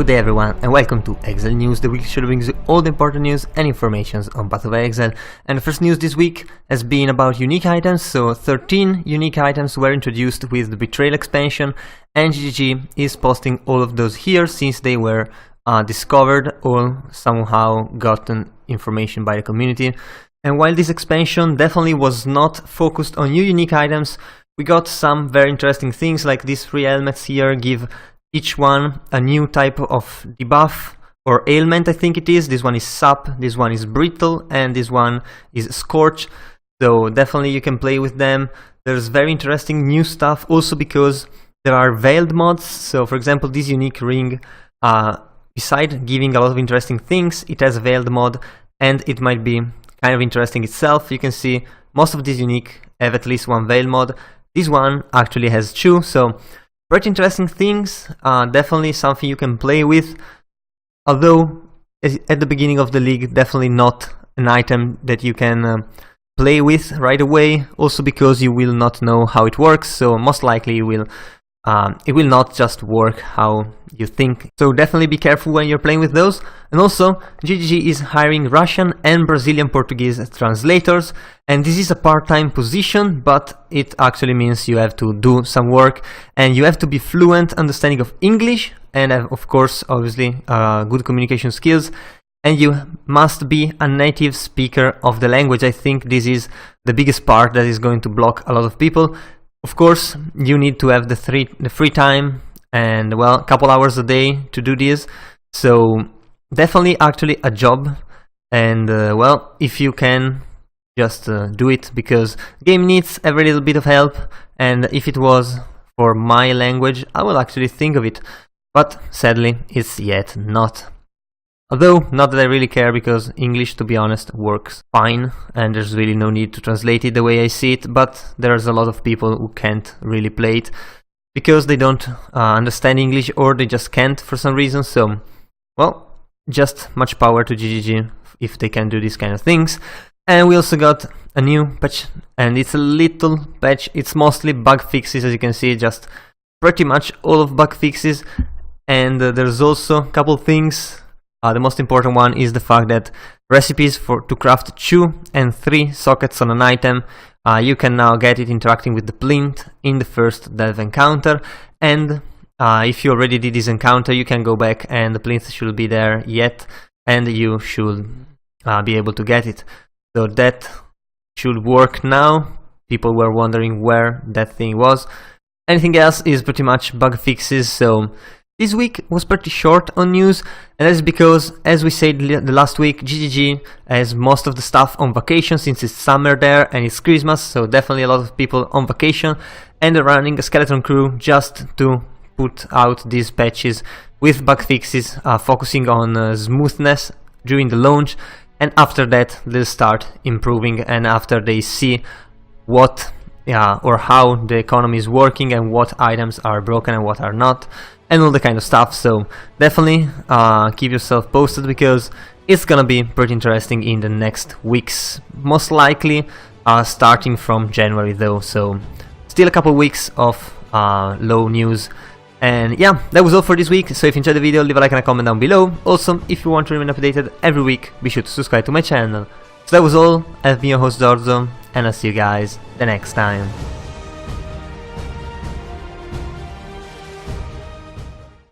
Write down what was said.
Good day everyone and welcome to Exile News, the weekly show that brings you all the important news and information on Path of Exile. And the first news this week has been about unique items, so 13 unique items were introduced with the Betrayal expansion, and GGG is posting all of those here since they were discovered or somehow gotten information by the community. And while this expansion definitely was not focused on new unique items, we got some very interesting things like these 3 helmets here give each one a new type of debuff or ailment, I think it is. This one is Sap, this one is Brittle, and this one is Scorch. So definitely you can play with them. There's very interesting new stuff also because there are veiled mods. So for example, this unique ring, beside giving a lot of interesting things, it has a veiled mod and it might be kind of interesting itself. You can see most of these unique have at least one veil mod. This one actually has 2, so pretty interesting things, definitely something you can play with, although at the beginning of the league definitely not an item that you can play with right away, also because you will not know how it works, so most likely it will not just work how you think. So definitely be careful when you're playing with those. And also GGG is hiring Russian and Brazilian Portuguese translators, and this is a part-time position, but it actually means you have to do some work and you have to be fluent understanding of English and have, of course, obviously good communication skills, and you must be a native speaker of the language. I think this is the biggest part that is going to block a lot of people. Of course, you need to have the free time and, well, a couple hours a day to do this. So definitely actually a job, and well, if you can, just do it, because the game needs every little bit of help, and if it was for my language, I will actually think of it. But sadly, it's yet not. Although, not that I really care, because English, to be honest, works fine, and there's really no need to translate it the way I see it, but there's a lot of people who can't really play it, because they don't understand English, or they just can't for some reason, so, well, just much power to GGG if they can do these kind of things. And we also got a new patch, and it's a little patch, it's mostly bug fixes, as you can see, just pretty much all of bug fixes, and there's also a couple things. The most important one is the fact that recipes to craft 2 and 3 sockets on an item, you can now get it interacting with the plinth in the first dev encounter, and if you already did this encounter, you can go back and the plinth should be there yet, and you should be able to get it. So that should work now. People were wondering where that thing was. Anything else is pretty much bug fixes, so this week was pretty short on news, and that's because, as we said the last week, GGG has most of the stuff on vacation since it's summer there and it's Christmas, so definitely a lot of people on vacation, and they're running a skeleton crew just to put out these patches with bug fixes, focusing on smoothness during the launch, and after that they'll start improving, and after they see what or how the economy is working and what items are broken and what are not, and all the kind of stuff. So definitely keep yourself posted, because it's gonna be pretty interesting in the next weeks, most likely starting from January though, so still a couple weeks of low news. And yeah, that was all for this week, so if you enjoyed the video, leave a like and a comment down below. Also, if you want to remain updated every week, be sure to subscribe to my channel. So that was all, I've been your host Zorzo, and I'll see you guys the next time.